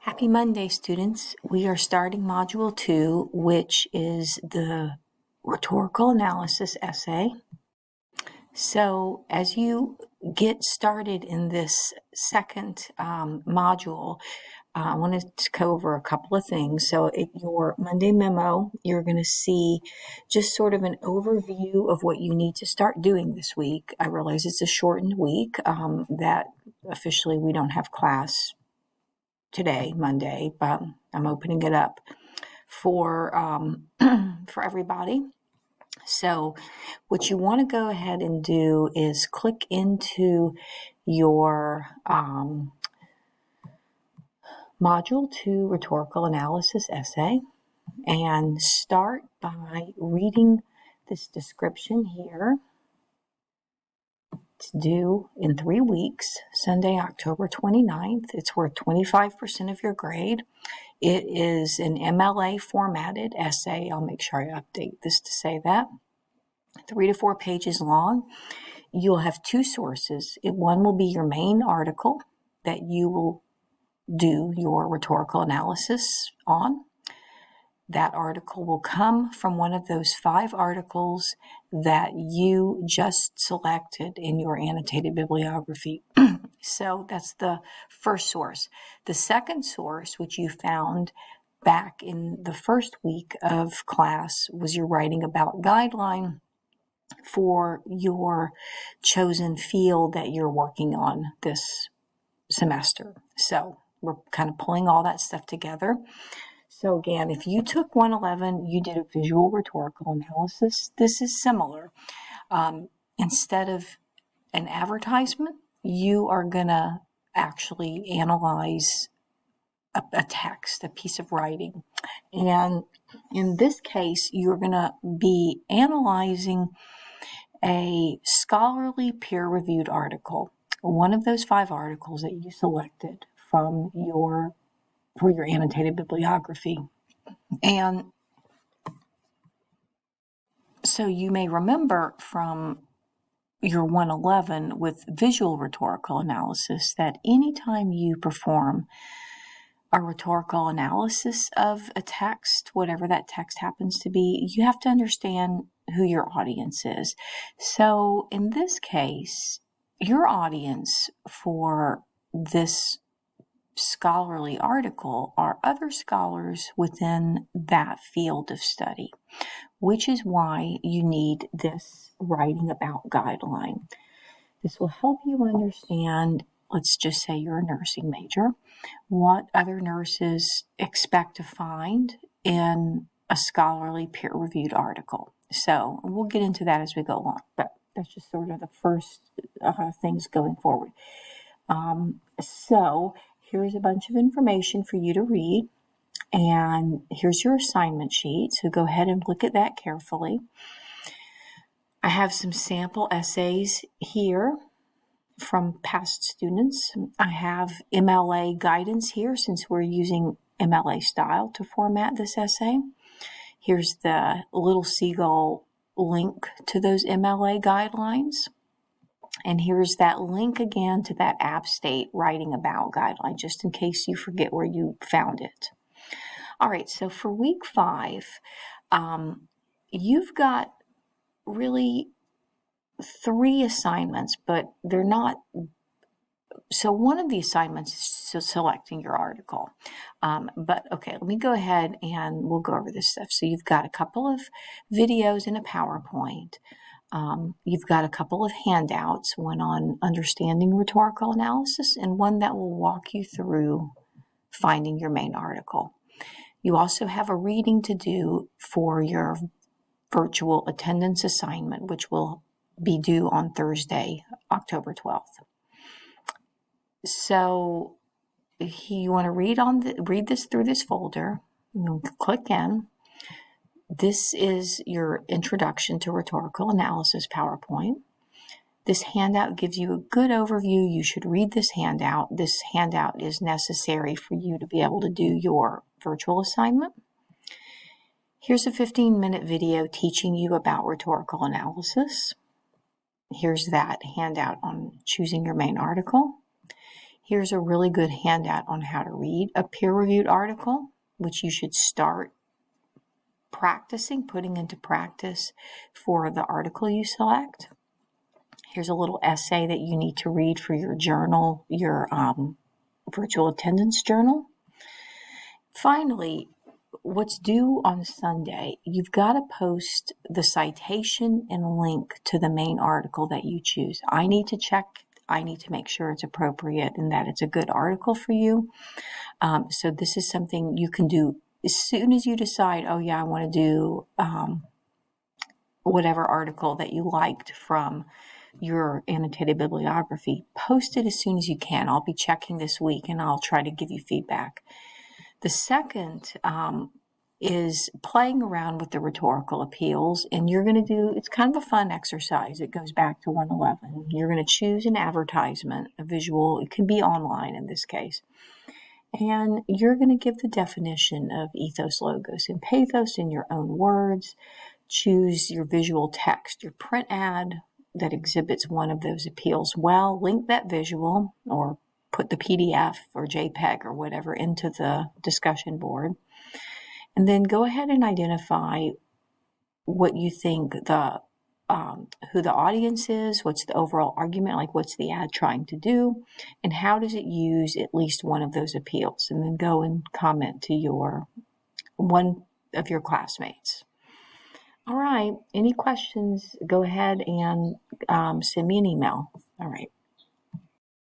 Happy Monday, students. We are starting Module 2, which is the rhetorical analysis essay. So as you get started in this second module, I want to go over a couple of things. So in your Monday memo, you're going to see just sort of an overview of what you need to start doing this week. I realize it's a shortened week, that officially we don't have class today, Monday, but I'm opening it up for for everybody. So what you want to go ahead and do is click into your Module 2 Rhetorical Analysis essay and start by reading this description here. It's due in 3 weeks, Sunday, October 29th. It's worth 25% of your grade. It is an MLA formatted essay. I'll make sure I update this to say that. 3 to 4 pages long. You'll have 2 sources. One will be your main article that you will do your rhetorical analysis on. That article will come from one of those 5 articles that you just selected in your annotated bibliography. So that's the first source. The second source, which you found back in the first week of class, was your writing about guideline for your chosen field that you're working on this semester. So we're kind of pulling all that stuff together. So again, if you took 111, you did a visual rhetorical analysis. This is similar. Instead of an advertisement, you are going to actually analyze a text, a piece of writing. And in this case, you're going to be analyzing a scholarly peer-reviewed article, one of those 5 articles that you selected from for your annotated bibliography. And so you may remember from your 111 with visual rhetorical analysis that anytime you perform a rhetorical analysis of a text, whatever that text happens to be, you have to understand who your audience is. So in this case, your audience for this scholarly article are other scholars within that field of study, which is why you need this writing about guideline. This will help you understand, let's just say you're a nursing major, what other nurses expect to find in a scholarly peer-reviewed article. So we'll get into that as we go along, but that's just sort of the first things going forward. So here's a bunch of information for you to read, and here's your assignment sheet, so go ahead and look at that carefully. I have some sample essays here from past students. I have MLA guidance here since we're using MLA style to format this essay. Here's the Little Seagull link to those MLA guidelines. And here's that link again to that App State writing about guideline, just in case you forget where you found it. All right, so for week 5, you've got really 3 assignments, but they're not. So one of the assignments is selecting your article. But okay, let me go ahead and we'll go over this stuff. So you've got a couple of videos in a PowerPoint. You've got a couple of handouts, one on understanding rhetorical analysis and one that will walk you through finding your main article. You also have a reading to do for your virtual attendance assignment, which will be due on Thursday, October 12th. So you want to read this through this folder. You click in. This is your Introduction to Rhetorical Analysis PowerPoint. This handout gives you a good overview. You should read this handout. This handout is necessary for you to be able to do your virtual assignment. Here's a 15-minute video teaching you about rhetorical analysis. Here's that handout on choosing your main article. Here's a really good handout on how to read a peer-reviewed article, which you should start practicing, putting into practice for the article you select. Here's a little essay that you need to read for your journal, your virtual attendance journal. Finally, what's due on Sunday, you've got to post the citation and link to the main article that you choose. I need to make sure it's appropriate and that it's a good article for you. So this is something you can do as soon as you decide, oh yeah, I want to do whatever article that you liked from your annotated bibliography. Post it as soon as you can. I'll be checking this week and I'll try to give you feedback. The second is playing around with the rhetorical appeals, and you're going to do, it's kind of a fun exercise. It goes back to 111. You're going to choose an advertisement, a visual, it can be online in this case, and you're going to give the definition of ethos, logos, and pathos in your own words. Choose your visual text, your print ad that exhibits one of those appeals well, link that visual or put the PDF or JPEG or whatever into the discussion board. And then go ahead and identify what you think who the audience is, what's the overall argument, like what's the ad trying to do, and how does it use at least one of those appeals. And then go and comment to one of your classmates. All right, any questions, go ahead and send me an email. All right.